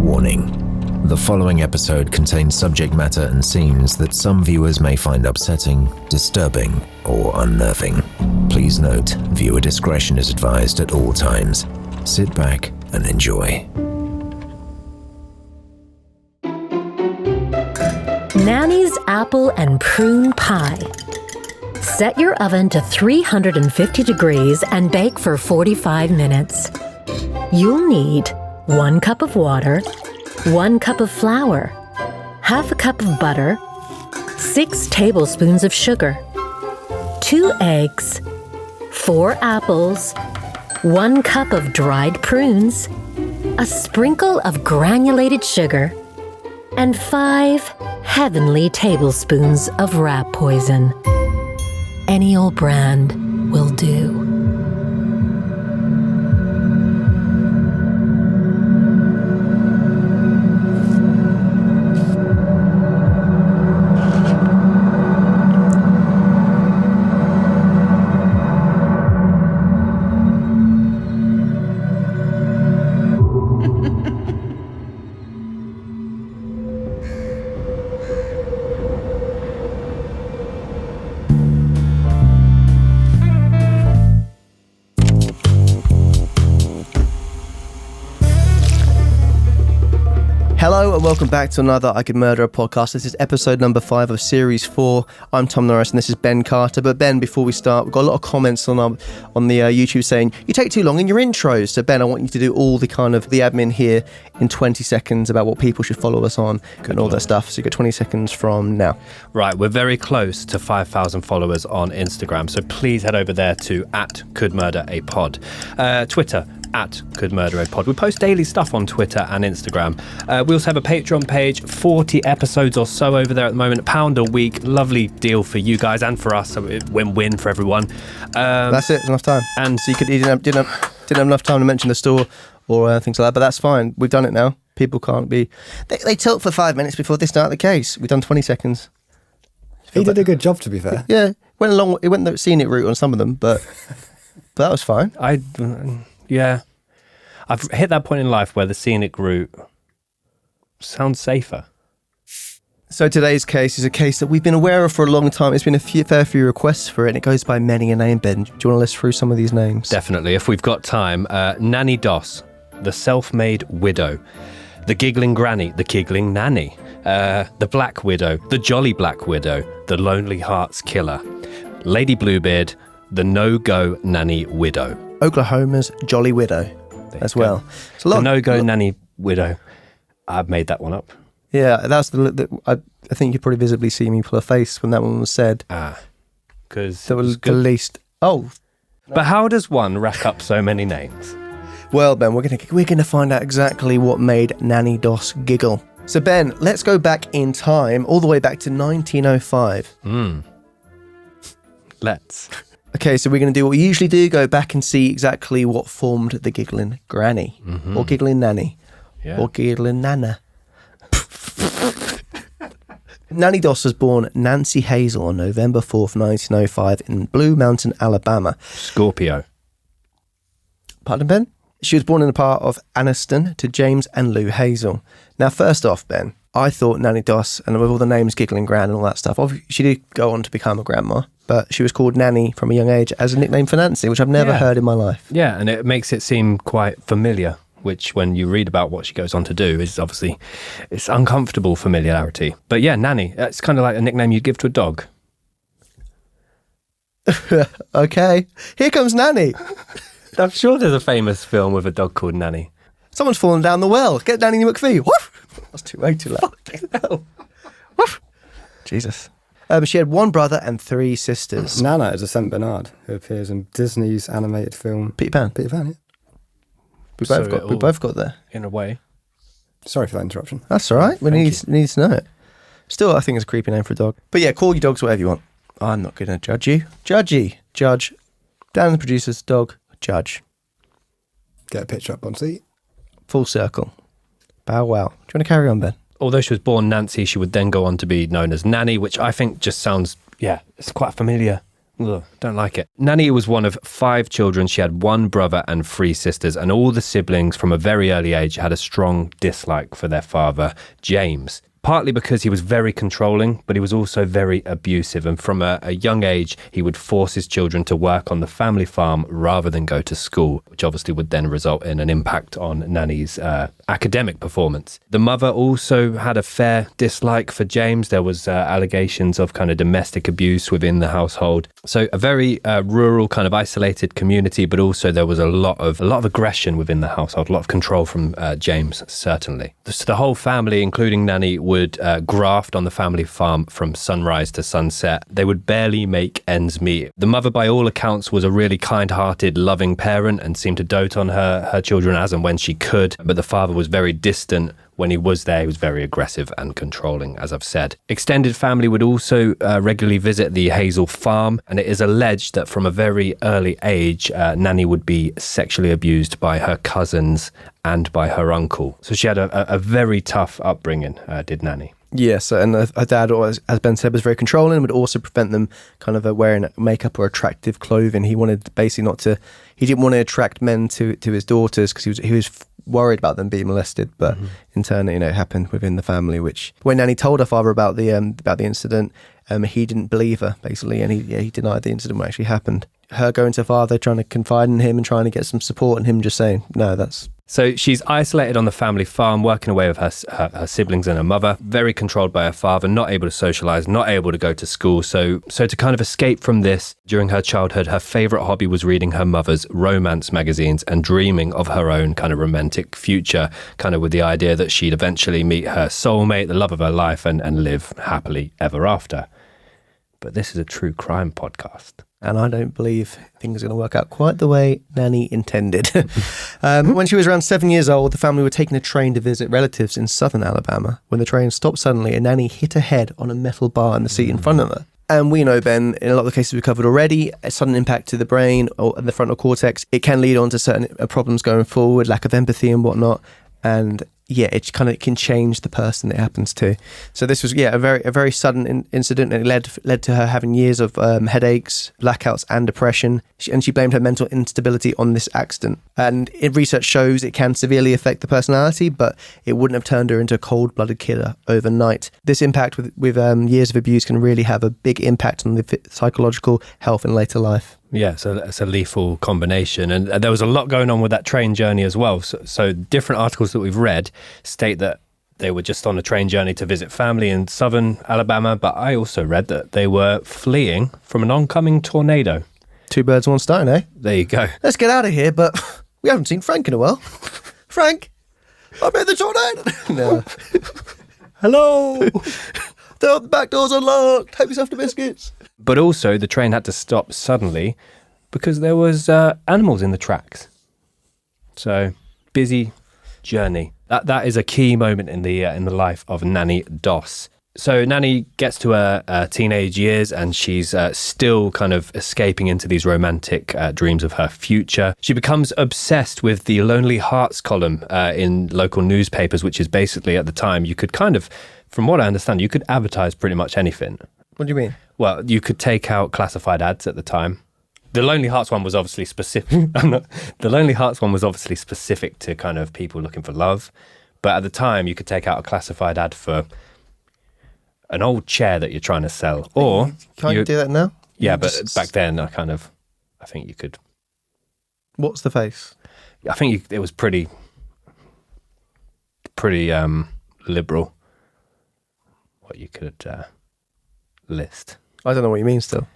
Warning. The following episode contains subject matter and scenes that some viewers may find upsetting, disturbing, or unnerving. Please note, viewer discretion is advised at all times. Sit back and enjoy. Nannie's apple and prune pie. Set your oven to 350 degrees and bake for 45 minutes. You'll need 1 cup of water, 1 cup of flour, half a cup of butter, 6 tablespoons of sugar, 2 eggs, 4 apples, 1 cup of dried prunes, a sprinkle of granulated sugar, and 5 heavenly tablespoons of rat poison. Any old brand will do. Hello and welcome back to another I Could Murder a podcast. This is episode number 5 of series 4. I'm Tom Norris and this is Ben Carter. But Ben, before we start, we've got a lot of comments on the YouTube saying you take too long in your intros. So Ben, I want you to do all the kind of the admin here in 20 seconds about what people should follow us on and all that stuff. So you've got 20 seconds from now. Right, we're very close to 5,000 followers on Instagram. So please head over there to @CouldMurderAPod. Twitter, @CouldMurderAPod. We post daily stuff on Twitter and Instagram. We also have a Patreon page, 40 episodes or so over there at the moment, £1 a week. Lovely deal for you guys and for us, so win-win for everyone. That's it, enough time. And so you didn't have enough time to mention the store or things like that, but that's fine. We've done it now. People can't be... They talk for 5 minutes before they start the case. We've done 20 seconds. He did a good job, to be fair. Yeah, it went the scenic route on some of them, but that was fine. Yeah. I've hit that point in life where the scenic route sounds safer. So today's case is a case that we've been aware of for a long time. It's been a fair few requests for it, and it goes by many a name. Ben, do you want to list through some of these names? Definitely, if we've got time. Nannie Doss, the self-made widow. The Giggling Granny, the Giggling Nanny. The Black Widow, the Jolly Black Widow. The Lonely Hearts Killer. Lady Bluebeard, the No-Go Nanny Widow. Oklahoma's Jolly Widow as well. It's a lot. The No-Go Nanny Widow. I've made that one up. Yeah, that's I think you probably visibly see me pull a face when that one was said. Because that was the least. Oh, but how does one rack up so many names? Well, Ben, we're gonna find out exactly what made Nannie Doss giggle. So, Ben, let's go back in time, all the way back to 1905. Let's. Okay, so we're going to do what we usually do, go back and see exactly what formed the Giggling Granny, or Giggling Nanny, or Giggling Nana. Nannie Doss was born Nancy Hazel on November 4th, 1905 in Blue Mountain, Alabama. Scorpio. Pardon, Ben? She was born in the part of Anniston to James and Lou Hazel. Now, first off, Ben, I thought Nannie Doss, and with all the names Giggling Gran and all that stuff, she did go on to become a grandma, but she was called Nanny from a young age as a nickname for Nancy, which I've never heard in my life. Yeah, and it makes it seem quite familiar, which when you read about what she goes on to do is obviously, it's uncomfortable familiarity. But yeah, Nanny, it's kind of like a nickname you'd give to a dog. Okay, here comes Nanny. I'm sure there's a famous film with a dog called Nanny. Someone's fallen down the well. Get Nanny McPhee. Woof! That's way too loud. Fucking hell. Woof! Jesus. She had 1 brother and 3 sisters. Nana is a Saint Bernard who appears in Disney's animated film Peter Pan. Peter Pan, yeah. We both got there. In a way. Sorry for that interruption. That's all right. We need to know it. Still, I think it's a creepy name for a dog. But yeah, call your dogs whatever you want. I'm not going to judge you. Judgy. Judge. Dan, the producer's dog. Judge. Get a picture up on seat. Full circle. Bow wow. Do you want to carry on, Ben? Although she was born Nancy, she would then go on to be known as Nanny, which I think just sounds, it's quite familiar Ugh, don't like it. Nannie was one of 5 children. She had 1 brother and 3 sisters, and all the siblings from a very early age had a strong dislike for their father, James. Partly because he was very controlling, but he was also very abusive. And from a young age, he would force his children to work on the family farm rather than go to school, which obviously would then result in an impact on Nannie's academic performance. The mother also had a fair dislike for James. There was allegations of kind of domestic abuse within the household. So a very rural, kind of isolated community, but also there was a lot of aggression within the household, a lot of control from James, certainly. So the whole family, including Nannie, would graft on the family farm from sunrise to sunset. They would barely make ends meet. The mother, by all accounts, was a really kind-hearted, loving parent and seemed to dote on her children as and when she could. But the father was very distant. When he was there, he was very aggressive and controlling, as I've said. Extended family would also regularly visit the Hazel farm, and it is alleged that from a very early age, Nannie would be sexually abused by her cousins and by her uncle. So she had a very tough upbringing, did Nannie. Yes, and her dad, as Ben said, was very controlling, would also prevent them kind of wearing makeup or attractive clothing. He wanted basically he didn't want to attract men to his daughters because he was worried about them being molested, but in turn, it happened within the family. Which when Nannie told her father about the incident, he didn't believe her basically, and he denied the incident actually happened. Her going to her father, trying to confide in him and trying to get some support, and him just saying no, that's. So she's isolated on the family farm, working away with her siblings and her mother, very controlled by her father, not able to socialise, not able to go to school. So to kind of escape from this, during her childhood, her favourite hobby was reading her mother's romance magazines and dreaming of her own kind of romantic future, kind of with the idea that she'd eventually meet her soulmate, the love of her life, and live happily ever after. But this is a true crime podcast. And I don't believe things are going to work out quite the way Nannie intended. When she was around 7 years old, the family were taking a train to visit relatives in southern Alabama when the train stopped suddenly and Nannie hit her head on a metal bar in the seat in front of her. And we know, Ben, in a lot of the cases we've covered already, a sudden impact to the brain or the frontal cortex, it can lead on to certain problems going forward, lack of empathy and whatnot. And yeah, it can change the person it happens to. So this was a very sudden incident, and it led to her having years of headaches, blackouts, and depression. She blamed her mental instability on this accident. And research shows it can severely affect the personality, but it wouldn't have turned her into a cold-blooded killer overnight. This impact with years of abuse can really have a big impact on the psychological health in later life. Yeah, so it's a lethal combination. And there was a lot going on with that train journey as well. So different articles that we've read state that they were just on a train journey to visit family in southern Alabama, but I also read that they were fleeing from an oncoming tornado. 2 birds, 1 stone, eh? There you go. Let's get out of here, but we haven't seen Frank in a while. Frank, I'm in the tornado. No. Hello. The back door's unlocked. Help yourself to biscuits. But also, the train had to stop suddenly because there was animals in the tracks. So, busy journey. That is a key moment in the life of Nannie Doss. So Nannie gets to her teenage years and she's still kind of escaping into these romantic dreams of her future. She becomes obsessed with the Lonely Hearts column in local newspapers, which is basically, at the time, you could kind of, from what I understand, you could advertise pretty much anything. What do you mean? Well, you could take out classified ads at the time. The Lonely Hearts one was obviously specific. The Lonely Hearts one was obviously specific to kind of people looking for love. But at the time, you could take out a classified ad for an old chair that you're trying to sell. Or can't you do that now? Yeah, but back then, I think you could. What's the face? I think it was pretty liberal what you could list. I don't know what you mean still.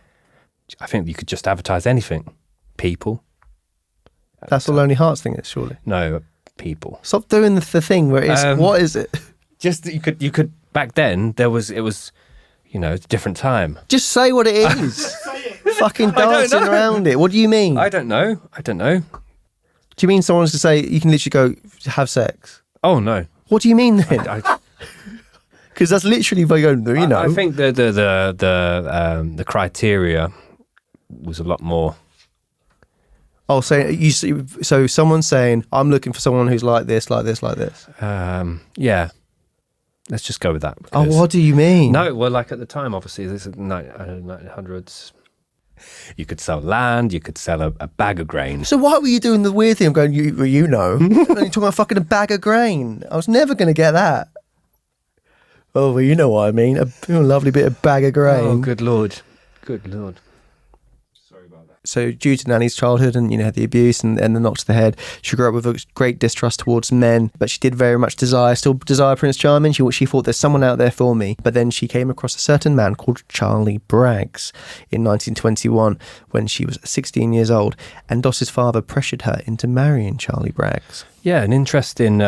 I think you could just advertise anything. People. That's the Lonely Hearts thing is, surely. No, people. Stop doing the thing where it's, what is it? Just, you could, back then, it was, a different time. Just say what it is. Fucking dancing around it. What do you mean? I don't know. Do you mean someone's to say you can literally go have sex? Oh, no. What do you mean then? Because that's literally what you go, I think the criteria was a lot more. Oh, so someone's saying, I'm looking for someone who's like this, like this, like this. Yeah. Let's just go with that. Oh, what do you mean? No, well, like at the time, obviously, this is 1900s. You could sell land, you could sell a bag of grain. So why were you doing the weird thing? I'm going, you know. And you're talking about fucking a bag of grain. I was never going to get that. Oh, well, you know what I mean. A lovely bit of bag of grain. Oh, good Lord. Good Lord. So due to Nanny's childhood and, the abuse and the knocks to the head, she grew up with a great distrust towards men, but she did very much still desire Prince Charming. She thought there's someone out there for me. But then she came across a certain man called Charlie Braggs in 1921 when she was 16 years old, and Doss's father pressured her into marrying Charlie Braggs. Yeah, an interesting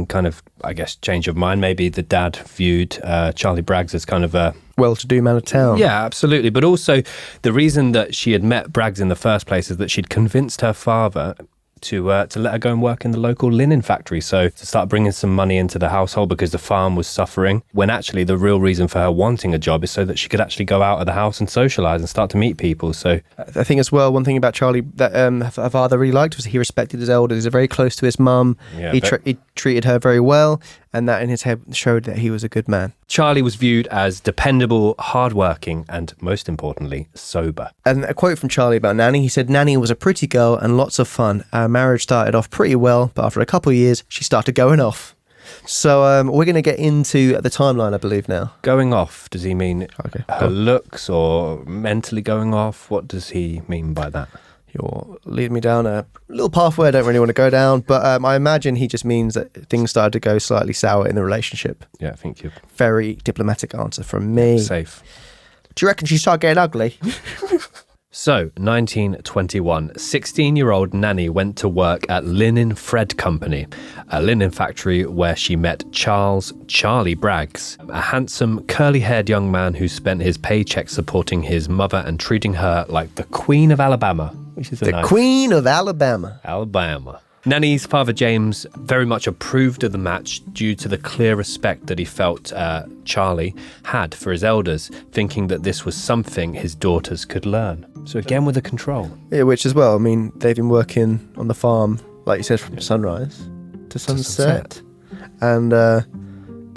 kind of, I guess, change of mind. Maybe the dad viewed Charlie Braggs as kind of a well-to-do man of town. Yeah, absolutely. But also the reason that she had met Braggs in the first place is that she'd convinced her father to let her go and work in the local linen factory. So to start bringing some money into the household because the farm was suffering, when actually the real reason for her wanting a job is so that she could actually go out of the house and socialise and start to meet people. So I think as well, one thing about Charlie that her father really liked was he respected his elders. He's very close to his mum. Yeah, he treated her very well, and that in his head showed that he was a good man. Charlie was viewed as dependable, hardworking, and most importantly, sober. And a quote from Charlie about Nanny, he said, "Nanny was a pretty girl and lots of fun. Our marriage started off pretty well, but after a couple of years, she started going off." So we're going to get into the timeline, I believe, now. Going off, does he mean her looks or mentally going off? What does he mean by that? You're leading me down a little pathway I don't really want to go down, but I imagine he just means that things started to go slightly sour in the relationship. Yeah, thank you. Very diplomatic answer from me. Safe. Do you reckon she started getting ugly? So, 1921, 16-year-old Nanny went to work at Linen Thread Company, a linen factory where she met Charlie Braggs, a handsome, curly-haired young man who spent his paycheck supporting his mother and treating her like the Queen of Alabama, which is Queen of Alabama. Alabama. Nanny's father, James, very much approved of the match due to the clear respect that he felt Charlie had for his elders, thinking that this was something his daughters could learn. So again, with the control. Yeah, which as well, I mean, they've been working on the farm, like you said, from sunrise to sunset. And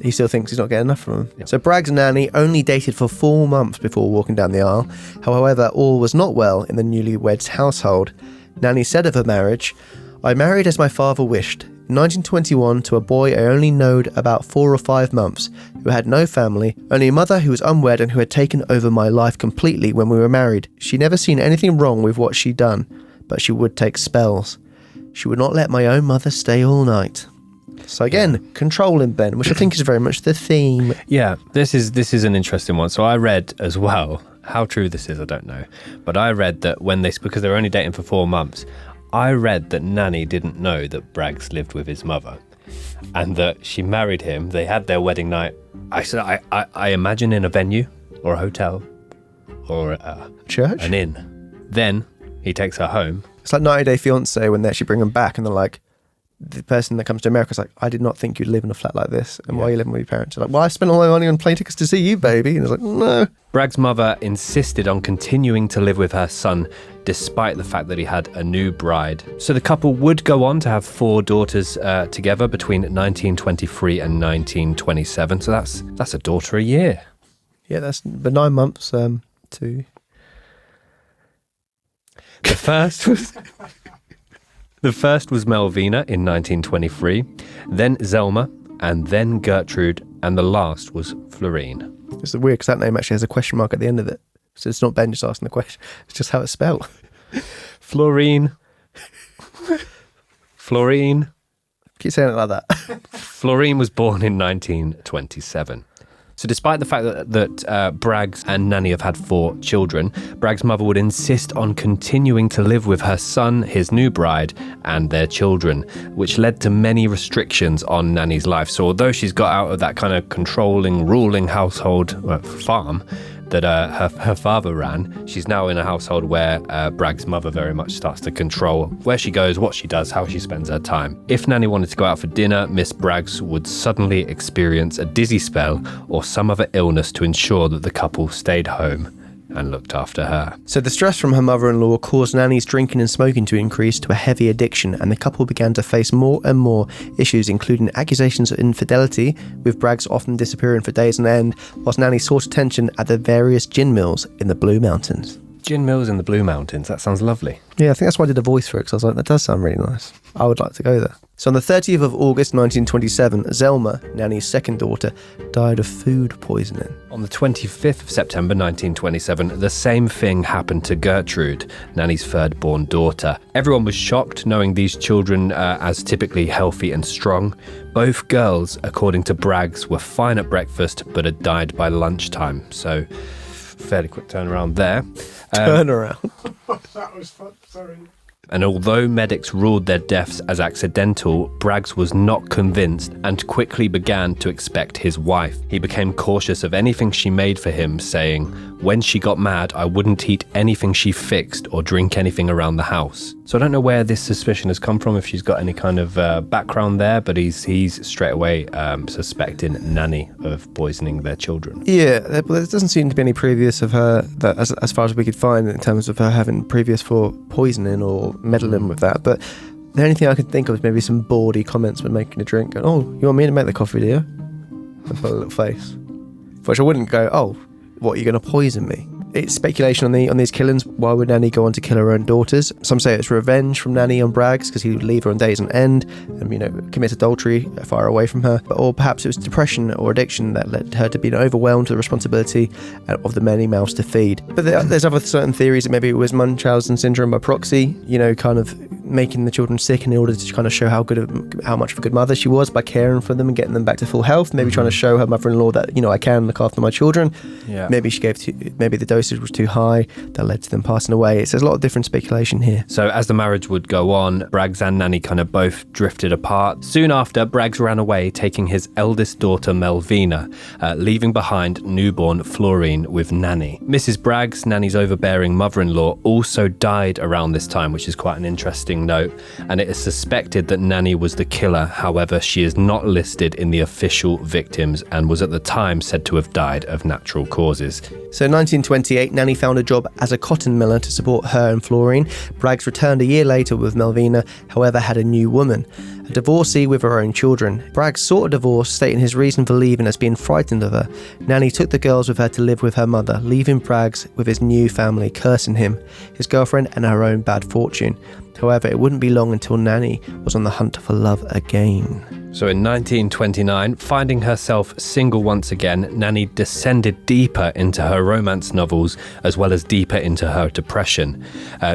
he still thinks he's not getting enough from him. Yep. So Braggs and Nanny only dated for 4 months before walking down the aisle. However, all was not well in the newlyweds' household. Nanny said of her marriage, "I married as my father wished, in 1921 to a boy I only knowed about 4 or 5 months, who had no family, only a mother who was unwed and who had taken over my life completely when we were married. She never seen anything wrong with what she'd done, but she would take spells. She would not let my own mother stay all night." So again, controlling Ben, which I think is very much the theme. Yeah, this is an interesting one. So I read as well, how true this is, I don't know, but I read that because they were only dating for 4 months, I read that Nanny didn't know that Braggs lived with his mother and that she married him. They had their wedding night. I imagine in a venue or a hotel or a church, an inn. Then he takes her home. It's like 90 Day Fiancé when they actually bring them back and they're like, the person that comes to America is like, "I did not think you'd live in a flat like this. And why are you living with your parents?" You're like, "Well, I spent all my money on plane tickets to see you, baby." And it's like, no. Braggs' mother insisted on continuing to live with her son despite the fact that he had a new bride. So the couple would go on to have 4 daughters together between 1923 and 1927. So that's a daughter a year. Yeah, that's the 9 months to... The first was Melvina in 1923, then Zelma, and then Gertrude, and the last was Florine. It's weird because that name actually has a question mark at the end of it. So it's not Ben just asking the question, it's just how it's spelled. Florine. Keep saying it like that. Florine was born in 1927. So despite the fact that Braggs and Nanny have had 4 children, Braggs' mother would insist on continuing to live with her son, his new bride, and their children, which led to many restrictions on Nanny's life. So although she's got out of that kind of controlling, ruling household farm that her father ran, she's now in a household where Braggs' mother very much starts to control where she goes, what she does, how she spends her time. If Nanny wanted to go out for dinner, Miss Braggs would suddenly experience a dizzy spell or some other illness to ensure that the couple stayed home and looked after her. So the stress from her mother-in-law caused Nanny's drinking and smoking to increase to a heavy addiction, and the couple began to face more and more issues, including accusations of infidelity, with Braggs often disappearing for days on end, whilst Nanny sought attention at the various gin mills in the Blue Mountains. Gin Mills in the Blue Mountains. That sounds lovely. Yeah, I think that's why I did a voice for it, because I was like, that does sound really nice. I would like to go there. So on the 30th of August 1927, Zelma, Nanny's second daughter, died of food poisoning. On the 25th of September 1927, the same thing happened to Gertrude, Nanny's third-born daughter. Everyone was shocked knowing these children as typically healthy and strong. Both girls, according to Braggs, were fine at breakfast but had died by lunchtime. So, fairly quick turnaround there. Turnaround. That was fun, sorry. And although medics ruled their deaths as accidental, Braggs was not convinced and quickly began to expect his wife. He became cautious of anything she made for him, saying, "When she got mad, I wouldn't eat anything she fixed or drink anything around the house." So I don't know where this suspicion has come from, if she's got any kind of background there, but he's straight away suspecting Nanny of poisoning their children. Yeah, there doesn't seem to be any previous of her, that as far as we could find, in terms of her having previous for poisoning or meddling with that. But the only thing I could think of is maybe some bawdy comments when making a drink. Oh, you want me to make the coffee, do you? And put a little face. Which I wouldn't go, oh, what, are you going to poison me? It's speculation on these killings. Why would Nanny go on to kill her own daughters? Some say it's revenge from Nanny on Braggs, because he would leave her on days on end and, commit adultery far away from her. Or perhaps it was depression or addiction that led her to be overwhelmed with the responsibility of the many mouths to feed. But there's other certain theories that maybe it was Munchausen syndrome by proxy, kind of making the children sick in order to kind of show how much of a good mother she was by caring for them and getting them back to full health. Maybe trying to show her mother-in-law that, I can look after my children. Yeah. Maybe the dosage was too high that led to them passing away. There's a lot of different speculation here. So as the marriage would go on, Braggs and Nanny kind of both drifted apart. Soon after, Braggs ran away, taking his eldest daughter Melvina, leaving behind newborn Florine with Nanny. Mrs. Braggs, Nanny's overbearing mother-in-law, also died around this time, which is quite an interesting note, and it is suspected that Nanny was the killer. However, she is not listed in the official victims and was at the time said to have died of natural causes. So in 1928, Nanny found a job as a cotton miller to support her and Florine. Braggs returned a year later with Melvina, however had a new woman, a divorcee with her own children. Braggs sought a divorce, stating his reason for leaving as being frightened of her. Nanny took the girls with her to live with her mother, leaving Braggs with his new family, cursing him, his girlfriend and her own bad fortune. However, it wouldn't be long until Nanny was on the hunt for love again. So in 1929, finding herself single once again, Nanny descended deeper into her romance novels as well as deeper into her depression.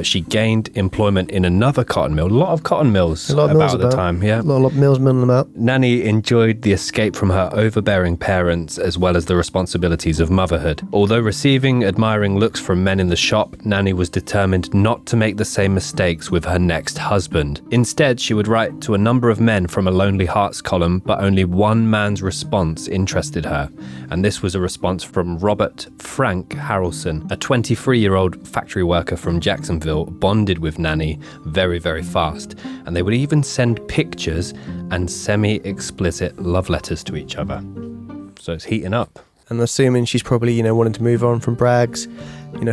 She gained employment in another cotton mill. A lot of cotton mills about at the time. Yeah, a lot of mills milling them out. Nanny enjoyed the escape from her overbearing parents as well as the responsibilities of motherhood. Although receiving admiring looks from men in the shop, Nanny was determined not to make the same mistakes with her next husband. Instead, she would write to a number of men from a Lonely Hearts column, but only one man's response interested her, and this was a response from Robert Frank Harrelson, a 23-year-old factory worker from Jacksonville, bonded with Nanny very, very fast, and they would even send pictures and semi-explicit love letters to each other. So it's heating up. And assuming she's probably, wanting to move on from Braggs,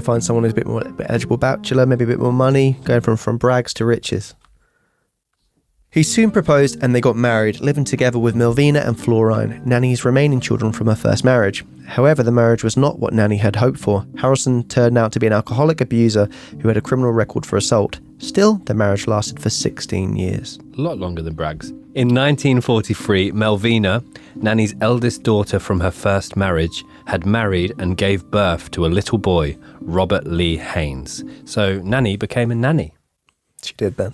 find someone who's a bit more eligible bachelor, maybe a bit more money, going from Braggs to riches. He soon proposed and they got married, living together with Melvina and Florine, Nanny's remaining children from her first marriage. However, the marriage was not what Nanny had hoped for. Harrelson turned out to be an alcoholic abuser who had a criminal record for assault. Still, the marriage lasted for 16 years. A lot longer than Braggs. In 1943, Melvina, Nanny's eldest daughter from her first marriage, had married and gave birth to a little boy, Robert Lee Haynes. So Nanny became a nanny. She did, Ben.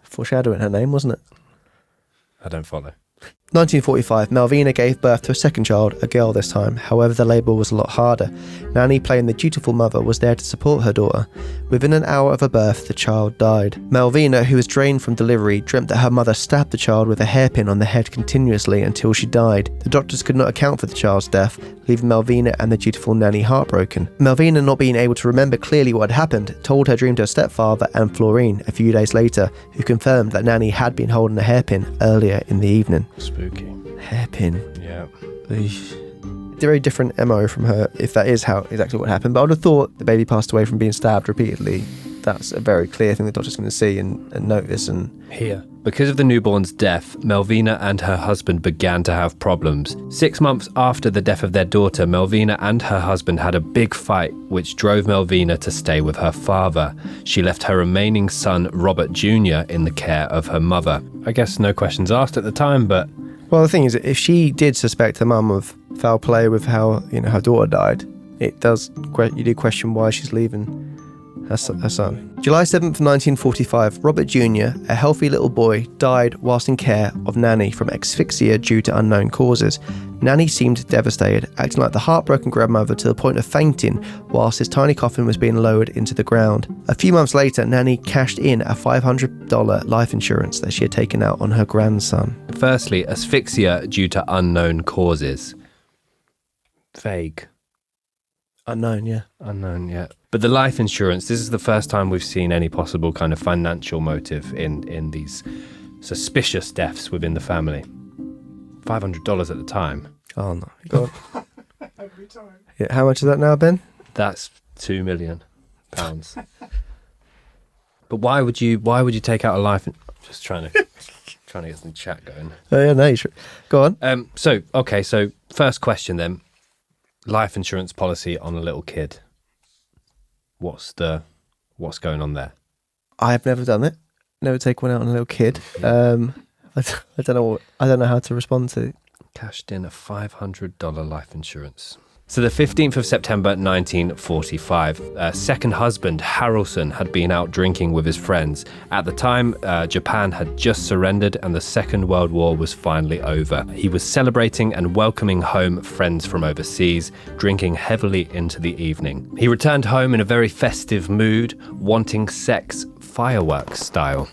Foreshadowing her name, wasn't it? I don't follow. 1945, Melvina gave birth to a second child, a girl this time. However, the labour was a lot harder. Nanny, playing the dutiful mother, was there to support her daughter. Within an hour of her birth, the child died. Melvina, who was drained from delivery, dreamt that her mother stabbed the child with a hairpin on the head continuously until she died. The doctors could not account for the child's death, leaving Melvina and the dutiful Nanny heartbroken. Melvina, not being able to remember clearly what had happened, told her dream to her stepfather and Florine a few days later, who confirmed that Nanny had been holding a hairpin earlier in the evening. Spooky. Hairpin. Yeah. Very different MO from her, if that is how exactly what happened. But I would have thought the baby passed away from being stabbed repeatedly. that's a very clear thing the doctor's going to see and notice and hear. Because of the newborn's death, Melvina and her husband began to have problems. 6 months after the death of their daughter, Melvina and her husband had a big fight, which drove Melvina to stay with her father. She left her remaining son, Robert Jr., in the care of her mother. I guess no questions asked at the time, but... Well, the thing is, if she did suspect her mum of foul play with how, her daughter died, you do question why she's leaving her son. July 7th, 1945, Robert Jr., a healthy little boy, died whilst in care of Nannie from asphyxia due to unknown causes. Nannie seemed devastated, acting like the heartbroken grandmother to the point of fainting whilst his tiny coffin was being lowered into the ground. A few months later, Nannie cashed in a $500 life insurance that she had taken out on her grandson. Firstly, asphyxia due to unknown causes. Vague. Unknown, yeah. Unknown, yeah. But the life insurance, this is the first time we've seen any possible kind of financial motive in these suspicious deaths within the family. $500 at the time. Oh, no. Go on. Every time. Yeah, how much is that now, Ben? That's £2 million. But why would you take out a life... Just trying to get some chat going. Oh, yeah, no, go on. So first question then. Life insurance policy on a little kid. What's going on there? I have never done it. Never take one out on a little kid. I don't know how to respond to it. Cashed in a $500 life insurance. So the 15th of September 1945, second husband Harrelson had been out drinking with his friends. At the time, Japan had just surrendered and the Second World War was finally over. He was celebrating and welcoming home friends from overseas, drinking heavily into the evening. He returned home in a very festive mood, wanting sex fireworks style.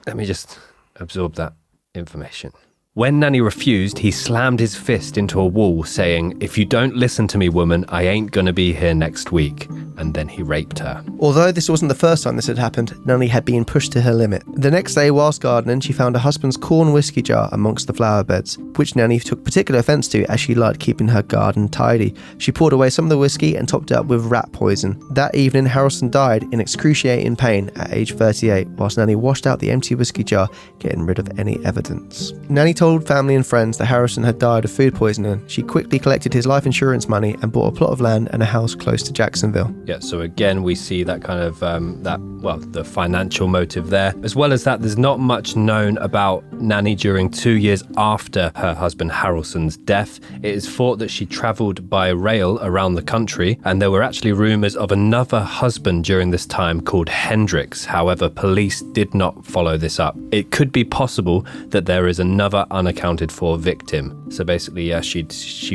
Let me just absorb that information. When Nannie refused, he slammed his fist into a wall, saying, "If you don't listen to me, woman, I ain't gonna be here next week." And then he raped her. Although this wasn't the first time this had happened, Nannie had been pushed to her limit. The next day, whilst gardening, she found her husband's corn whiskey jar amongst the flower beds, which Nannie took particular offence to as she liked keeping her garden tidy. She poured away some of the whiskey and topped it up with rat poison. That evening, Harrelson died in excruciating pain at age 38, whilst Nannie washed out the empty whiskey jar, getting rid of any evidence. Nannie told family and friends that Harrelson had died of food poisoning. She quickly collected his life insurance money and bought a plot of land and a house close to Jacksonville. Yeah, so again, we see that kind of, the financial motive there. As well as that, there's not much known about Nannie during 2 years after her husband Harrelson's death. It is thought that she travelled by rail around the country, and there were actually rumours of another husband during this time called Hendricks. However, police did not follow this up. It could be possible that there is another unaccounted for victim. So basically, yeah, she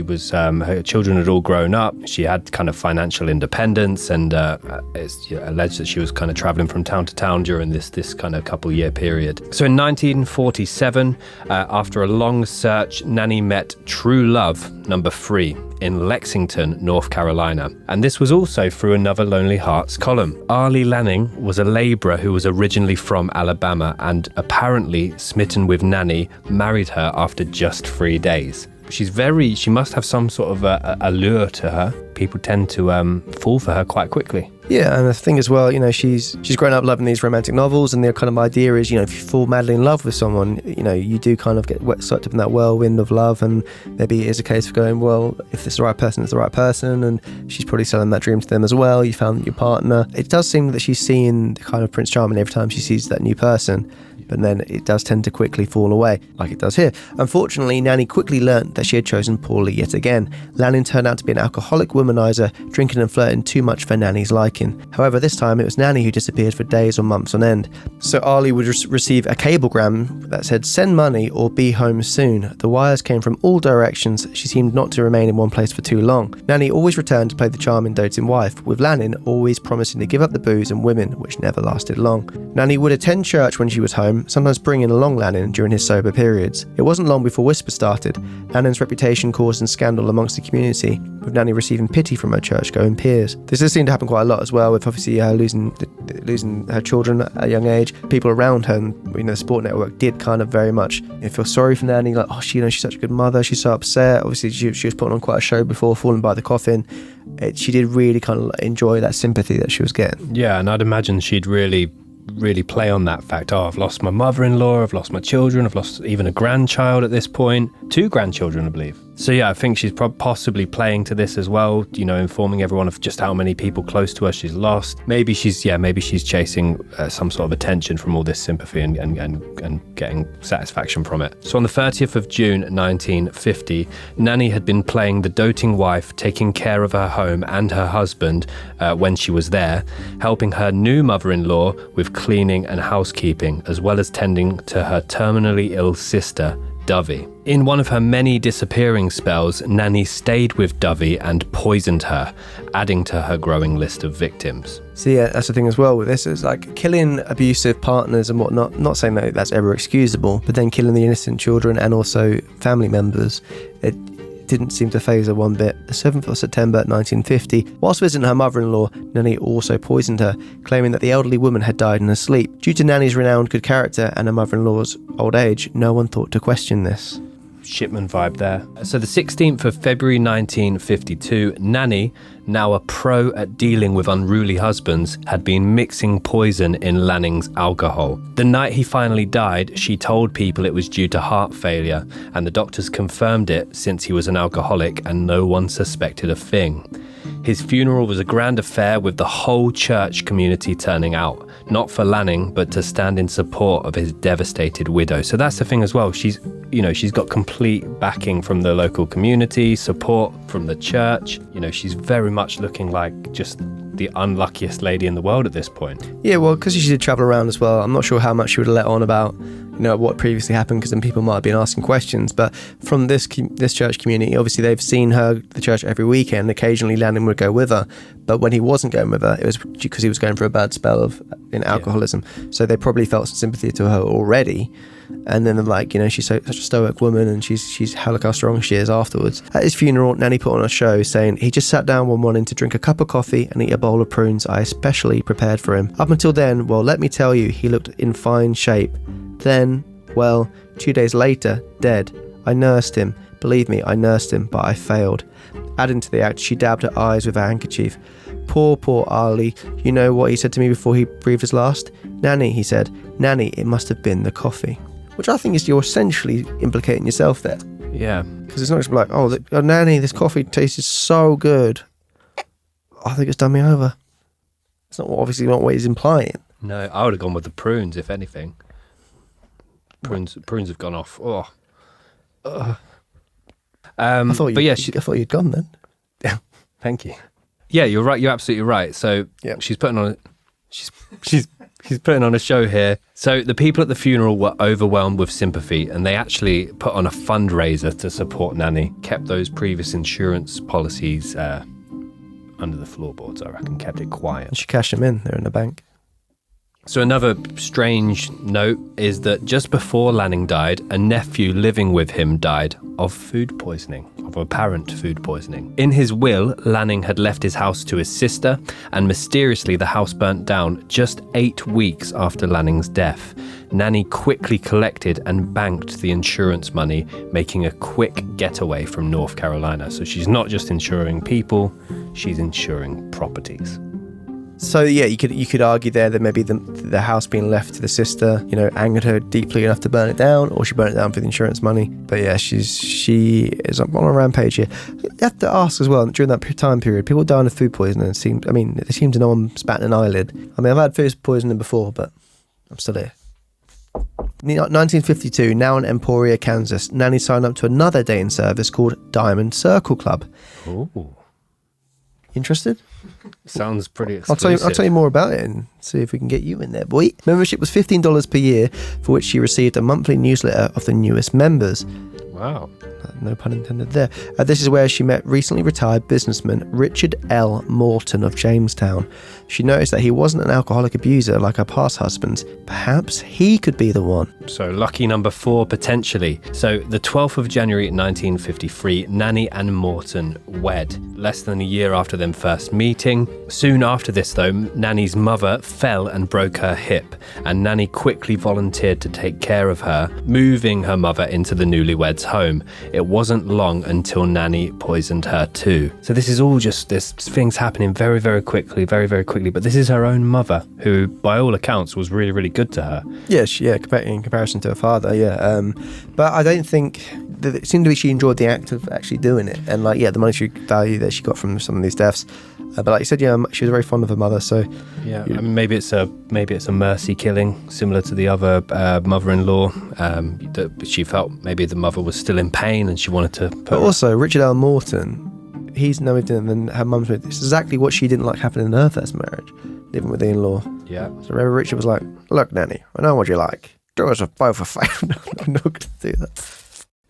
was, her children had all grown up. She had kind of financial independence, and it's alleged that she was kind of traveling from town to town during this kind of couple year period. So in 1947, after a long search, Nannie met true love number 3 in Lexington, North Carolina. And this was also through another Lonely Hearts column. Arlie Lanning was a labourer who was originally from Alabama and apparently smitten with Nannie, married her after just 3 days. She must have some sort of allure to her. People tend to fall for her quite quickly. Yeah, and the thing as well, she's grown up loving these romantic novels, and their kind of idea is, if you fall madly in love with someone, you do kind of get swept up in that whirlwind of love, and maybe it is a case of going, well, if this is the right person, it's the right person, and she's probably selling that dream to them as well. You found your partner. It does seem that she's seeing the kind of Prince Charming every time she sees that new person, but then it does tend to quickly fall away, like it does here. Unfortunately, Nannie quickly learnt that she had chosen poorly yet again. Lanning turned out to be an alcoholic womanizer, drinking and flirting too much for Nannie's liking. However, this time it was Nannie who disappeared for days or months on end. So Arlie would receive a cablegram that said, "Send money or be home soon." The wires came from all directions. She seemed not to remain in one place for too long. Nannie always returned to play the charming, doting wife, with Lanning always promising to give up the booze and women, which never lasted long. Nannie would attend church when she was home, sometimes bringing along Lanning during his sober periods. It wasn't long before whispers started. Lanning's reputation caused scandal amongst the community, with Nannie receiving pity from her church-going peers. This does seem to happen quite a lot as well, with obviously her losing her children at a young age. People around her, and the Sport Network did kind of very much feel sorry for Nannie, like, oh, she's such a good mother, she's so upset. Obviously, she was putting on quite a show before falling by the coffin. she did really kind of enjoy that sympathy that she was getting. Yeah, and I'd imagine she'd really play on that fact. I've lost my mother-in-law, I've lost my children, I've lost even a grandchild at this point, 2 grandchildren, I believe. So yeah, I think she's possibly playing to this as well, informing everyone of just how many people close to her she's lost. Maybe she's chasing some sort of attention from all this sympathy and getting satisfaction from it. So on the 30th of June 1950, Nannie had been playing the doting wife, taking care of her home and her husband when she was there, helping her new mother-in-law with cleaning and housekeeping, as well as tending to her terminally ill sister, Dovey. In one of her many disappearing spells, Nannie stayed with Dovey and poisoned her, adding to her growing list of victims. So yeah, that's the thing as well with this, is like killing abusive partners and whatnot, not saying that that's ever excusable, but then killing the innocent children and also family members, it didn't seem to faze her one bit. The 7th of September 1950, whilst visiting her mother-in-law, Nannie also poisoned her, claiming that the elderly woman had died in her sleep. Due to Nannie's renowned good character and her mother-in-law's old age, no one thought to question this. Shipman vibe there. So the 16th of February 1952, Nannie, now a pro at dealing with unruly husbands, had been mixing poison in Lanning's alcohol. The night he finally died, she told people it was due to heart failure, and the doctors confirmed it since he was an alcoholic and no one suspected a thing. His funeral was a grand affair with the whole church community turning out, not for Lanning, but to stand in support of his devastated widow. So that's the thing as well. She's got complete backing from the local community, support from the church. She's very much looking like just the unluckiest lady in the world at this point. Yeah, well, because she did travel around as well, I'm not sure how much she would have let on about what previously happened, because then people might have been asking questions. But from this church community, obviously they've seen her the church every weekend. Occasionally Lanning would go with her, but when he wasn't going with her, it was because he was going through a bad spell of alcoholism. Yeah. So they probably felt sympathy to her already, and then they're like, she's such a stoic woman, and look how strong she is afterwards. At his funeral, Nannie put on a show saying he just sat down one morning to drink a cup of coffee and eat a bowl of prunes I especially prepared for him. Up until then, well, let me tell you, he looked in fine shape. Then, 2 days later, dead. I nursed him. Believe me, I nursed him, but I failed. Adding to the act, she dabbed her eyes with her handkerchief. Poor Ali. You know what he said to me before he breathed his last? Nannie, he said. Nannie, it must have been the coffee. Which I think is you're essentially implicating yourself there. Yeah. Because it's not just like, Nannie, this coffee tasted so good. I think it's done me over. It's obviously not what he's implying. No, I would have gone with the prunes, if anything. Prunes have gone off. Oh. I thought you'd gone then. Yeah, thank you. Yeah, you're right. You're absolutely right. So she's putting on she's putting on a show here. So the people at the funeral were overwhelmed with sympathy, and they actually put on a fundraiser to support Nannie. Kept those previous insurance policies under the floorboards, I reckon. Kept it quiet. And she cashed them in. They're in the bank. So another strange note is that just before Lanning died, a nephew living with him died of food poisoning, of apparent food poisoning. In his will, Lanning had left his house to his sister, and mysteriously the house burnt down just 8 weeks after Lanning's death. Nannie quickly collected and banked the insurance money, making a quick getaway from North Carolina. So she's not just insuring people, she's insuring properties. So yeah, you could argue there that maybe the house being left to the sister, angered her deeply enough to burn it down, or she burned it down for the insurance money. But yeah, she is on a rampage here. You have to ask as well, during that time period, people dying of food poisoning they seem to no one batting an eyelid. I've had food poisoning before, but I'm still here. 1952, now in Emporia, Kansas, Nannie signed up to another day in service called Diamond Circle Club. Ooh. Interested? Sounds pretty exclusive. I'll tell you more about it and see if we can get you in there, boy. Membership was $15 per year, for which she received a monthly newsletter of the newest members. Wow. No pun intended there. This is where she met recently retired businessman Richard L. Morton of Jamestown. She noticed that he wasn't an alcoholic abuser like her past husbands. Perhaps he could be the one. So lucky number 4, potentially. So the 12th of January 1953, Nannie and Morton wed, less than a year after them first meeting. Soon after this, though, Nannie's mother fell and broke her hip, and Nannie quickly volunteered to take care of her, moving her mother into the newlyweds' home. It wasn't long until Nannie poisoned her too. So this is all just this things happening very, very quickly, but this is her own mother, who by all accounts was really, really good to her. Yeah, in comparison to her father, yeah. But I don't think that it seemed to be she enjoyed the act of actually doing it, and the monetary value that she got from some of these deaths. But like you said, she was very fond of her mother, so yeah. I mean, maybe it's a mercy killing, similar to the other mother-in-law. That she felt maybe the mother was still in pain, and she wanted to. But also, Richard L. Morton, he's no different than her mum's with. It's exactly what she didn't like happening in her first marriage, living with the in-law. Yeah. So remember, Richard was like, "Look, Nannie, I know what you like. Do us both a favour." I'm not going to do that.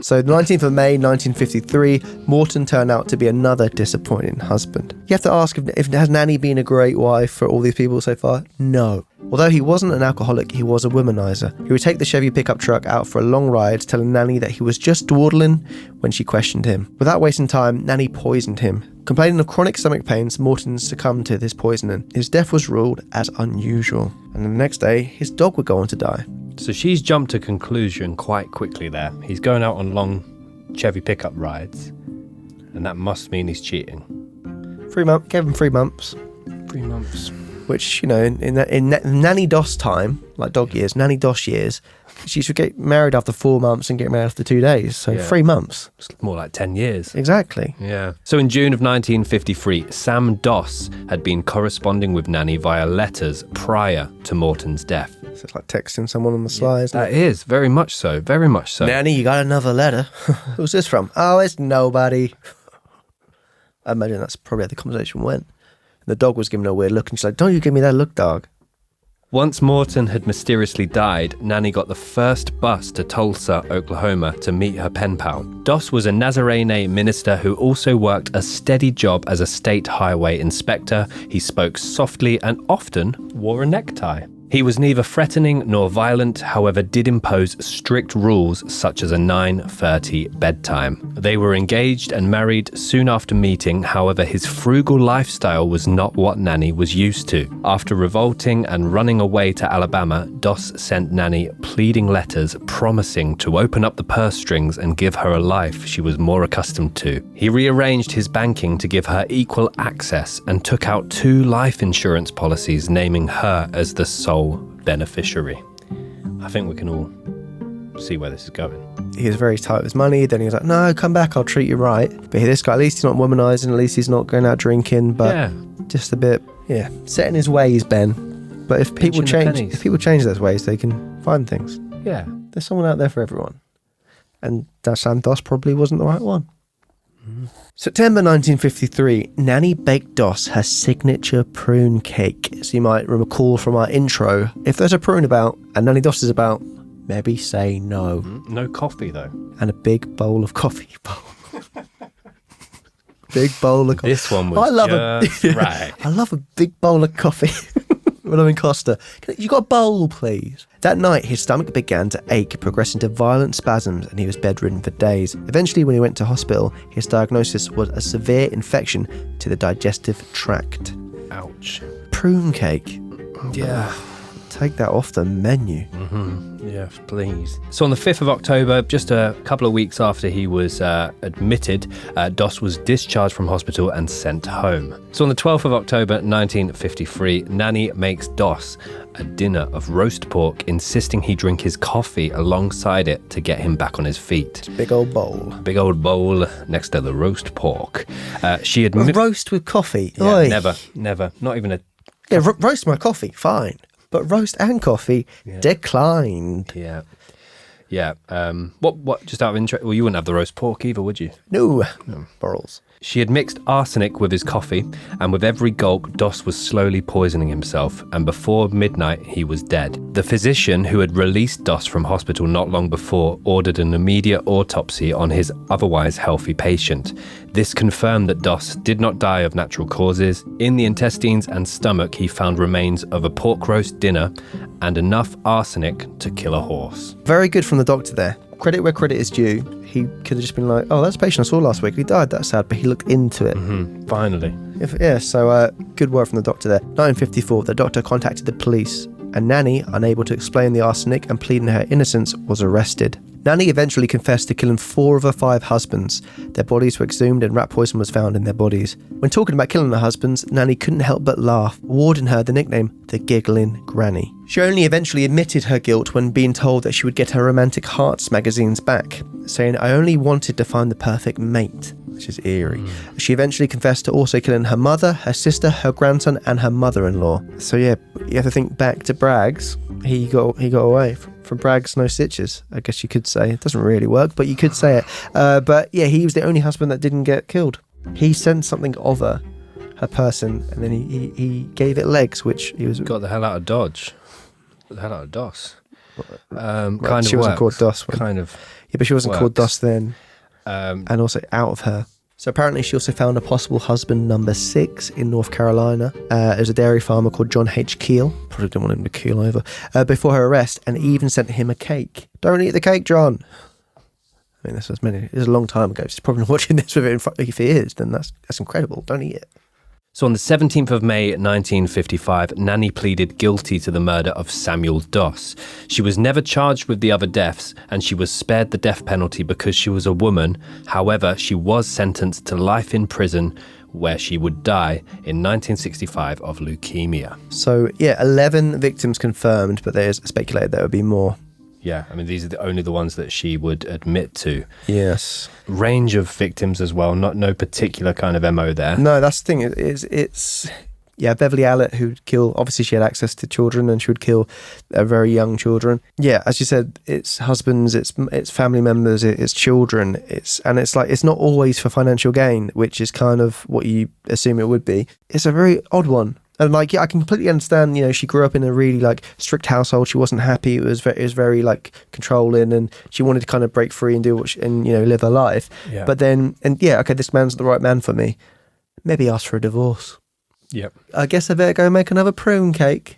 So the 19th of May 1953, Morton turned out to be another disappointing husband. You have to ask if has Nannie been a great wife for all these people so far? No. Although he wasn't an alcoholic, he was a womanizer. He would take the Chevy pickup truck out for a long ride, telling Nannie that he was just dawdling when she questioned him. Without wasting time, Nannie poisoned him. Complaining of chronic stomach pains, Morton succumbed to this poisoning. His death was ruled as unusual. And the next day, his dog would go on to die. So she's jumped to conclusion quite quickly there. He's going out on long Chevy pickup rides, and that must mean he's cheating. 3 months, gave him 3 months. 3 months. Which, in Nannie Doss time, like dog years, Nannie Doss years, she should get married after 4 months and get married after 2 days. So 3 months. It's more like 10 years. Exactly. Yeah. So in June of 1953, Sam Doss had been corresponding with Nannie via letters prior to Morton's death. So it's like texting someone on the sly, isn't it? That is, very much so, very much so. Nannie, you got another letter. Who's this from? Oh, it's nobody. I imagine that's probably how the conversation went. And the dog was giving her a weird look, and she's like, "Don't you give me that look, dog." Once Morton had mysteriously died, Nannie got the first bus to Tulsa, Oklahoma to meet her pen pal. Doss was a Nazarene minister who also worked a steady job as a state highway inspector. He spoke softly and often wore a necktie. He was neither threatening nor violent, however did impose strict rules such as a 9:30 bedtime. They were engaged and married soon after meeting, however his frugal lifestyle was not what Nannie was used to. After revolting and running away to Alabama, Doss sent Nannie pleading letters promising to open up the purse strings and give her a life she was more accustomed to. He rearranged his banking to give her equal access and took out 2 life insurance policies naming her as the sole beneficiary. I think we can all see where this is going. He was very tight with his money. Then he was like, "No, come back, I'll treat you right." But this guy, at least he's not womanizing, at least he's not going out drinking, but just a bit, set in his ways, Ben. But if people change those ways, they can find things. Yeah. There's someone out there for everyone. And that Sam Doss probably wasn't the right one. Mm. September 1953, Nannie baked Doss her signature prune cake. So you might recall from our intro, if there's a prune about and Nannie Doss is about, maybe say no. No coffee though. And a big bowl of coffee. Big bowl of coffee. This one was right. I love a big bowl of coffee. When I'm in Costa, you got a bowl, please? That night, his stomach began to ache, progressing to violent spasms, and he was bedridden for days. Eventually, when he went to hospital, his diagnosis was a severe infection to the digestive tract. Ouch. Prune cake. Yeah. Take that off the menu. Mm-hmm. Yeah, please. So on the 5th of October, just a couple of weeks after he was admitted, Doss was discharged from hospital and sent home. So on the 12th of October 1953, Nannie makes Doss a dinner of roast pork, insisting he drink his coffee alongside it to get him back on his feet. Big old bowl. Big old bowl next to the roast pork. She admitted... Roast with coffee? Yeah, never. Not even a... Yeah, roast my coffee, fine. But roast and coffee declined. Yeah. What? Just out of interest, well, you wouldn't have the roast pork either, would you? No. Borals. She had mixed arsenic with his coffee, and with every gulp, Doss was slowly poisoning himself, and before midnight, he was dead. The physician who had released Doss from hospital not long before ordered an immediate autopsy on his otherwise healthy patient. This confirmed that Doss did not die of natural causes. In the intestines and stomach, he found remains of a pork roast dinner and enough arsenic to kill a horse. Very good from the doctor there. Credit where credit is due. He could have just been like, "Oh, that's a patient I saw last week. He died. That's sad." But he looked into it. Mm-hmm. Finally. So good work from the doctor there. 1954, the doctor contacted the police, and Nannie, unable to explain the arsenic and pleading her innocence, was arrested. Nannie eventually confessed to killing 4 of her 5 husbands. Their bodies were exhumed and rat poison was found in their bodies. When talking about killing her husbands, Nannie couldn't help but laugh, awarding her the nickname the Giggling Granny. She only eventually admitted her guilt when being told that she would get her Romantic Hearts magazines back, saying, "I only wanted to find the perfect mate," which is eerie. She eventually confessed to also killing her mother, her sister, her grandson, and her mother-in-law. So yeah, you have to think back to Braggs. He got away from Braggs, no stitches, I guess you could say. It doesn't really work, but you could say it. But yeah, he was the only husband that didn't get killed. He sent something of her person, and then he gave it legs, which he was... Got the hell out of Dodge. Got the hell out of Doss. Right, she wasn't called Doss. Kind of. Yeah, but she wasn't called Doss then. Um, And also out of her. So apparently she also found a possible husband number 6 in North Carolina. It was a dairy farmer called John H. Keel. Probably didn't want him to keel over. Before her arrest, and even sent him a cake. Don't eat the cake, John. I mean, this was a long time ago. She's probably watching this with it in front. If he is, then that's incredible. Don't eat it. So on the 17th of May 1955, Nannie pleaded guilty to the murder of Samuel Doss. She was never charged with the other deaths, and she was spared the death penalty because she was a woman. However, she was sentenced to life in prison, where she would die in 1965 of leukemia. So yeah, 11 victims confirmed, but there's speculated there would be more. Yeah, I mean, these are only the ones that she would admit to. Yes. Range of victims as well, no particular kind of MO there. No, that's the thing. It's Beverly Allett, who'd kill, obviously she had access to children and she would kill very young children. Yeah, as you said, it's husbands, it's family members, it's children, it's not always for financial gain, which is kind of what you assume it would be. It's a very odd one. And I can completely understand, she grew up in a really strict household. She wasn't happy. It was very controlling, and she wanted to kind of break free and do live her life. Yeah. But then, this man's the right man for me. Maybe ask for a divorce. Yep. I guess I better go make another prune cake.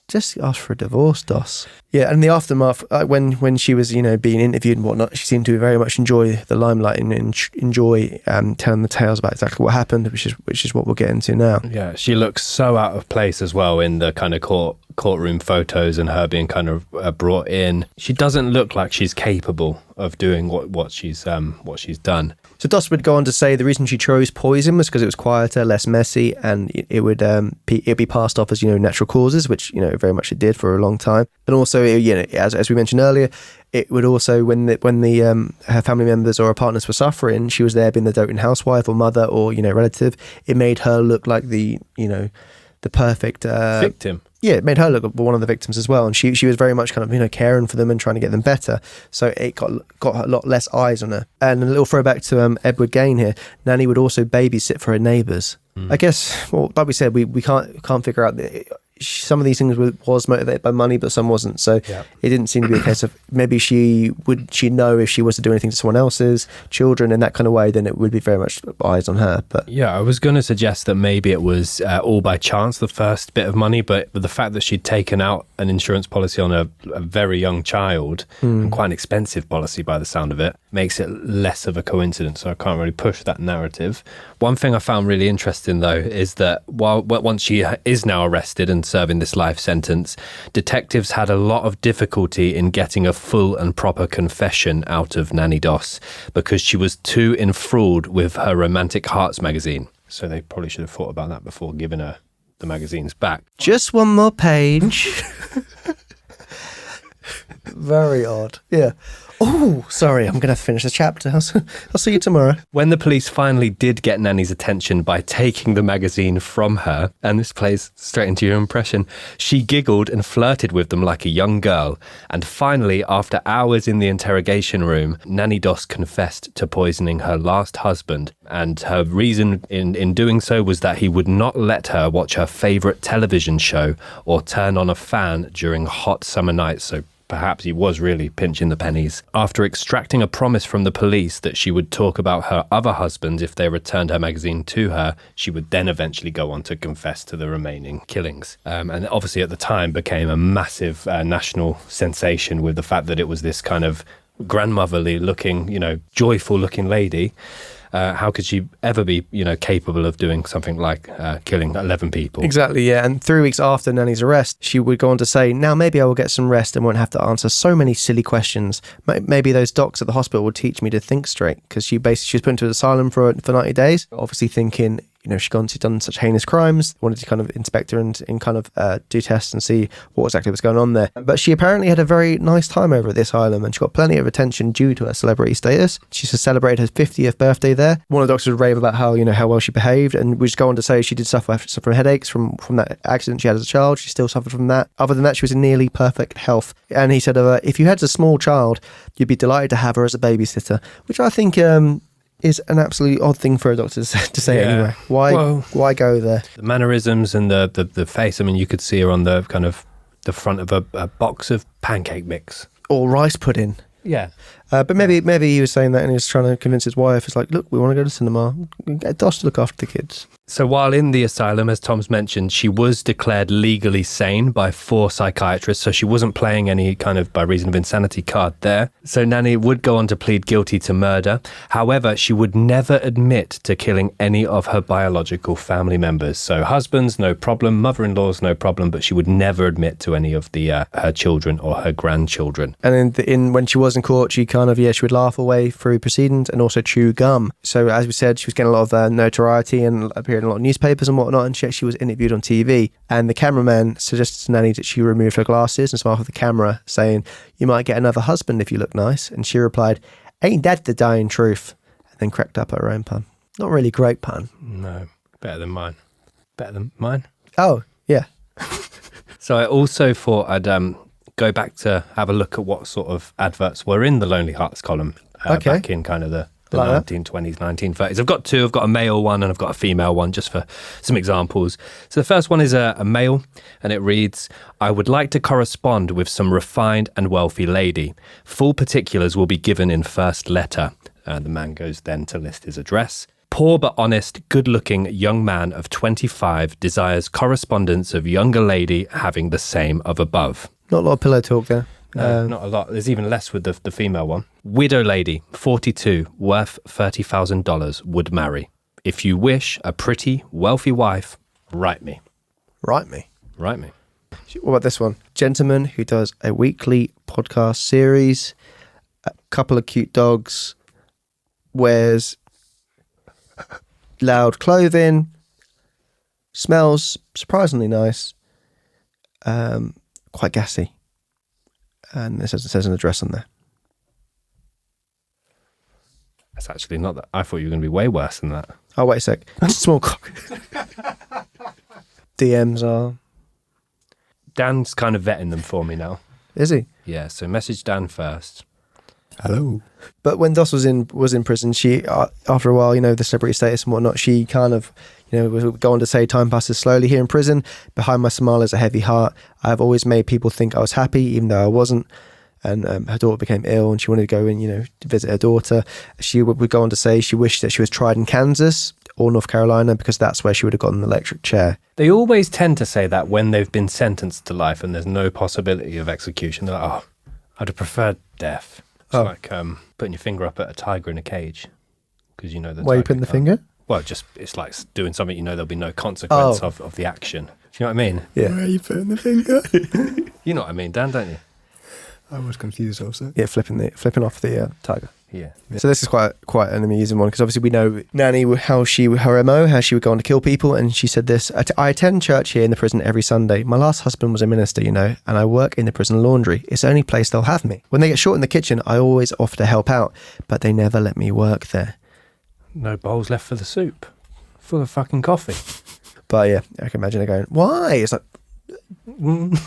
Just ask for a divorce, Doss. Yeah, and the aftermath, when she was, being interviewed and whatnot, she seemed to very much enjoy the limelight and enjoy telling the tales about exactly what happened, which is what we'll get into now. Yeah, she looks so out of place as well in the kind of courtroom photos and her being kind of brought in. She doesn't look like she's capable of doing what she's done. So Doss would go on to say the reason she chose poison was because it was quieter, less messy, and it would be passed off as natural causes, which very much it did for a long time. But also, as we mentioned earlier, it would also when her family members or her partners were suffering, she was there being the doting housewife or mother or relative. It made her look like the perfect victim. Yeah, it made her look like one of the victims as well, and she was very much kind of caring for them and trying to get them better. So it got a lot less eyes on her. And a little throwback to Edward Gain here. Nannie would also babysit for her neighbours. I guess, well, like we said, we can't figure out some of these things was motivated by money, but some wasn't. So It didn't seem to be a case of maybe she'd know if she was to do anything to someone else's children in that kind of way, then it would be very much eyes on her. But yeah, I was going to suggest that maybe it was all by chance, the first bit of money, but the fact that she'd taken out an insurance policy on a very young child, and quite an expensive policy by the sound of it, makes it less of a coincidence. So I can't really push that narrative. One thing I found really interesting though is that once she is now arrested and serving this life sentence, detectives had a lot of difficulty in getting a full and proper confession out of Nannie Doss because she was too enthralled with her Romantic Hearts magazine. So they probably should have thought about that before giving her the magazines back. Just one more page. Very odd. Yeah. Oh, sorry, I'm going to have to finish the chapter. I'll see you tomorrow. When the police finally did get Nannie's attention by taking the magazine from her, and this plays straight into your impression, she giggled and flirted with them like a young girl. And finally, after hours in the interrogation room, Nannie Doss confessed to poisoning her last husband. And her reason in doing so was that he would not let her watch her favourite television show or turn on a fan during hot summer nights. So perhaps he was really pinching the pennies. After extracting a promise from the police that she would talk about her other husbands if they returned her magazine to her, she would then eventually go on to confess to the remaining killings. And obviously at the time became a massive national sensation with the fact that it was this kind of grandmotherly looking, joyful looking lady, how could she ever be, capable of doing something like killing 11 people? Exactly, yeah. And 3 weeks after Nanny's arrest, she would go on to say, now maybe I will get some rest and won't have to answer so many silly questions. Maybe those docs at the hospital will teach me to think straight, because she was put into an asylum for 90 days, obviously thinking, she'd done such heinous crimes, wanted to kind of inspect her and kind of do tests and see what exactly was going on there. But she apparently had a very nice time over at the asylum, and she got plenty of attention due to her celebrity status. She celebrated her 50th birthday there. One of the doctors would rave about how well she behaved, and we just go on to say she did suffer from headaches from that accident she had as a child. She still suffered from that. Other than that, she was in nearly perfect health. And he said of her, if you had a small child, you'd be delighted to have her as a babysitter, which I think is an absolutely odd thing for a doctor to say anyway. Why go there? The mannerisms and the face, I mean, you could see her on the kind of the front of a box of pancake mix. Or rice pudding. Yeah. But maybe he was saying that and he was trying to convince his wife. It's like, look, we want to go to cinema. Get Doss to look after the kids. So while in the asylum, as Tom's mentioned, she was declared legally sane by 4 psychiatrists. So she wasn't playing any kind of by reason of insanity card there. So Nannie would go on to plead guilty to murder. However, she would never admit to killing any of her biological family members. So husbands, no problem. Mother-in-laws, no problem. But she would never admit to any of the her children or her grandchildren. And when she was in court, she she would laugh away through proceedings and also chew gum. So as we said, she was getting a lot of notoriety and appeared in a lot of newspapers and whatnot, and she was interviewed on TV. And the cameraman suggested to Nannie that she remove her glasses and smile for the camera, saying, you might get another husband if you look nice. And she replied, ain't that the dying truth? And then cracked up at her own pun. Not really great pun. No, better than mine. Better than mine? Oh, yeah. So I also thought I'd go back to have a look at what sort of adverts were in the Lonely Hearts column back in kind of the 1920s, 1930s. I've got 2. I've got a male one and I've got a female one, just for some examples. So the first one is a male, and it reads, I would like to correspond with some refined and wealthy lady. Full particulars will be given in first letter. The man goes then to list his address. Poor but honest, good-looking young man of 25 desires correspondence of younger lady having the same of above. Not a lot of pillow talk there. No, not a lot. There's even less with the female one. Widow lady, 42, worth $30,000, would marry. If you wish a pretty, wealthy wife, write me. Write me. Write me. What about this one? Gentleman who does a weekly podcast series, a couple of cute dogs, wears loud clothing, smells surprisingly nice, quite gassy. And it says an address on there. That's actually not that. I thought you were going to be way worse than that. Oh, wait a sec. Small cock. DMs are... Dan's kind of vetting them for me now. Is he? Yeah, so message Dan first. Hello. But when Doss was in prison, she, after a while, the celebrity status and whatnot, she kind of, would go on to say, time passes slowly here in prison. Behind my smile is a heavy heart. I've always made people think I was happy, even though I wasn't. And her daughter became ill and she wanted to go in, to visit her daughter. She would go on to say she wished that she was tried in Kansas or North Carolina, because that's where she would have gotten the electric chair. They always tend to say that when they've been sentenced to life and there's no possibility of execution. They're like, I'd have preferred death. It's like putting your finger up at a tiger in a cage, because that. Why are you putting the finger? Well, it's like doing something there'll be no consequence of the action. Do you know what I mean? Yeah. Where are you putting the finger? You know what I mean, Dan, don't you? I was confused also. Yeah, flipping off the tiger. Yeah. So this is quite an amusing one, because obviously we know Nannie, how she would go on to kill people, and she said this: I attend church here in the prison every Sunday. My last husband was a minister, and I work in the prison laundry. It's the only place they'll have me. When they get short in the kitchen, I always offer to help out, but they never let me work there. No bowls left for the soup. Full of fucking coffee. But yeah, I can imagine her going, why? It's like,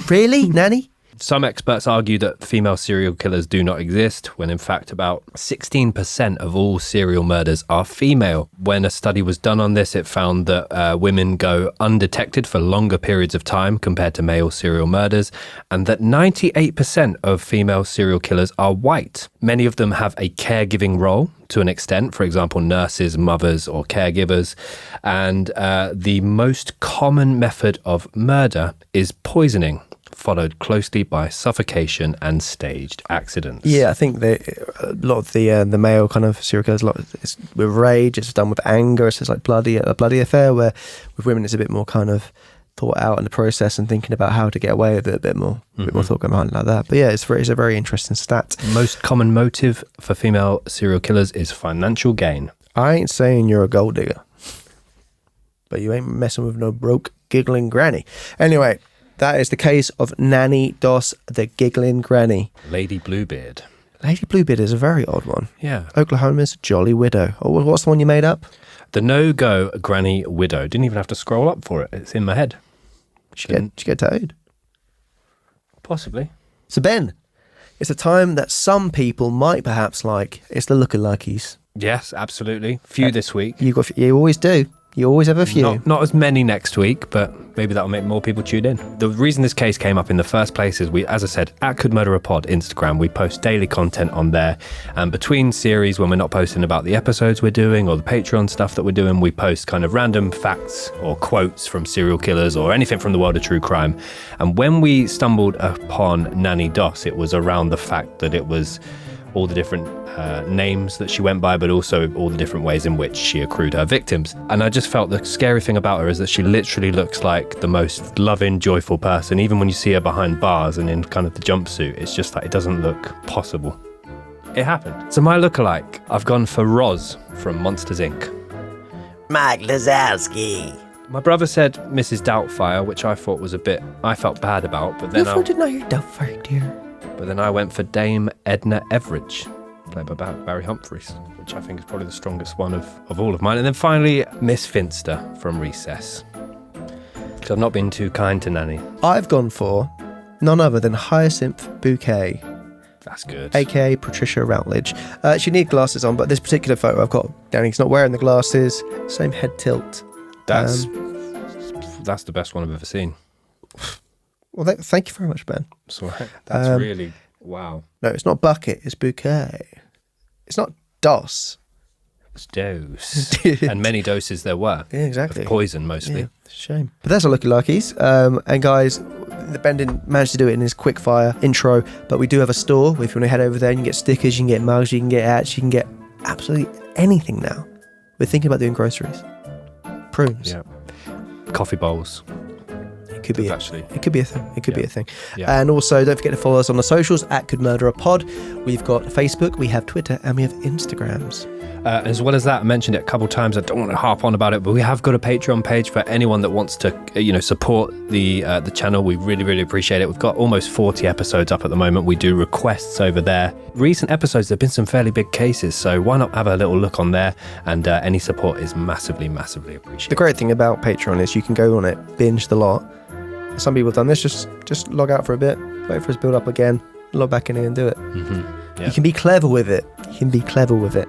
really, Nannie? Some experts argue that female serial killers do not exist, when in fact about 16% of all serial murders are female. When a study was done on this, it found that women go undetected for longer periods of time compared to male serial murders, and that 98% of female serial killers are white. Many of them have a caregiving role to an extent, for example, nurses, mothers, or caregivers. And the most common method of murder is poisoning. followed closely by suffocation and staged accidents. Yeah, I think a lot of the male kind of serial killers, it's with rage, it's done with anger, it's just like a bloody affair, where with women it's a bit more kind of thought out in the process and thinking about how to get away with it a bit more, thought going behind it like that. But yeah, it's a very interesting stat. Most common motive for female serial killers is financial gain. I ain't saying you're a gold digger, but you ain't messing with no broke giggling granny. Anyway, that is the case of Nannie Doss, the Giggling Granny. Lady Bluebeard. Lady Bluebeard is a very odd one. Yeah. Oklahoma's Jolly Widow. Oh, what's the one you made up? The no-go granny widow. Didn't even have to scroll up for it. It's in my head. Did you get towed? Possibly. So Ben, it's a time that some people might perhaps like. It's the lookalikes. Yes, absolutely. Few this week. You always do. You always have a few. Not as many next week, but maybe that'll make more people tune in. The reason this case came up in the first place is as I said, at Could Murder a Pod Instagram, we post daily content on there. And between series, when we're not posting about the episodes we're doing or the Patreon stuff that we're doing, we post kind of random facts or quotes from serial killers or anything from the world of true crime. And when we stumbled upon Nannie Doss, it was around the fact that it was all the different names that she went by, but also all the different ways in which she accrued her victims. And I just felt the scary thing about her is that she literally looks like the most loving, joyful person. Even when you see her behind bars and in kind of the jumpsuit, it's just like it doesn't look possible. It happened. So my lookalike, I've gone for Roz from Monsters, Inc. Mike Lazowski. My brother said Mrs. Doubtfire, which I thought was I felt bad about, but then You didn't know your Doubtfire, dear. But then I went for Dame Edna Everage, played by Barry Humphries, which I think is probably the strongest one of all of mine. And then finally, Miss Finster from Recess. Because I've not been too kind to Nanny. I've gone for none other than Hyacinth Bouquet. That's good. A.k.a. Patricia Routledge. She needs glasses on, but this particular photo I've got, Danny's not wearing the glasses, same head tilt. That's the best one I've ever seen. Well, thank you very much, Ben. That's all right. That's really, wow. No, it's not Bucket, it's Bouquet. It's not Doss. It's dose. And many doses there were. Yeah, exactly. Of poison, mostly. Yeah, it's a shame. But that's our looky-luckies. And guys, Ben didn't manage to do it in his quick fire intro, but we do have a store. If you want to head over there, you can get stickers, you can get mugs, you can get hats, you can get absolutely anything now. We're thinking about doing groceries. Prunes. Yeah. Coffee bowls. It could be actually. It could be a thing. It could be a thing. Yeah. And also, don't forget to follow us on the socials at Could Murder a Pod. We've got Facebook, we have Twitter, and we have Instagrams. As well as that, I mentioned it a couple of times. I don't want to harp on about it, but we have got a Patreon page for anyone that wants to, support the channel. We really, really appreciate it. We've got almost 40 episodes up at the moment. We do requests over there. Recent episodes, there've been some fairly big cases, so why not have a little look on there? And any support is massively, massively appreciated. The great thing about Patreon is you can go on it, binge the lot. Some people have done this, just log out for a bit, wait for us to build up again, log back in and do it. Mm-hmm. Yeah. You can be clever with it.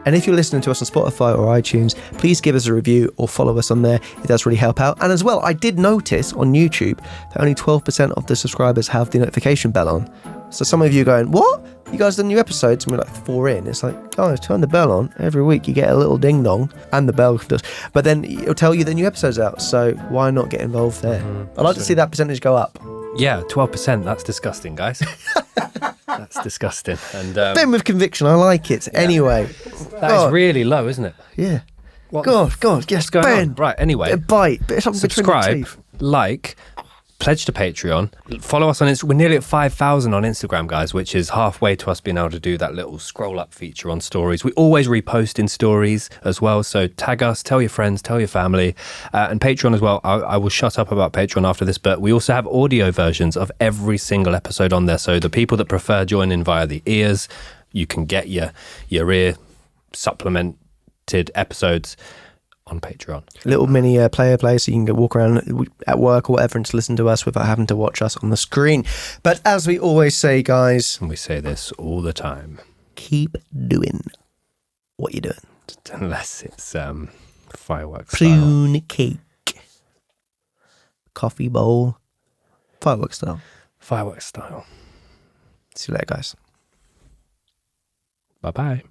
And if you're listening to us on Spotify or iTunes, please give us a review or follow us on there. It does really help out. And as well, I did notice on YouTube that only 12% of the subscribers have the notification bell on. So some of you are going, what? You guys done new episodes? And we're like 4 in. It's like, guys, turn the bell on. Every week you get a little ding dong, and the bell does. But then it'll tell you the new episode's out. So why not get involved there? I'd like to see that percentage go up. Yeah, 12%. That's disgusting, guys. That's disgusting. And Ben with conviction, I like it. Yeah. Anyway. That is really low, isn't it? Yeah. God, yes, going Ben. On? Right, anyway. A bite, bit of something subscribe, between the teeth. like, pledge to Patreon, follow us on Instagram. We're nearly at 5,000 on Instagram, guys, which is halfway to us being able to do that little scroll up feature on stories. We always repost in stories as well, so tag us, tell your friends, tell your family, and Patreon as well. I will shut up about Patreon after this, but we also have audio versions of every single episode on there, so the people that prefer joining via the ears, you can get your ear supplemented episodes on Patreon. Little mini player play, so you can go walk around at work or whatever and just listen to us without having to watch us on the screen. But as we always say, guys, and we say this all the time, keep doing what you're doing. Unless it's fireworks prune style. Cake, coffee bowl, fireworks style. Fireworks style. See you later, guys. Bye-bye.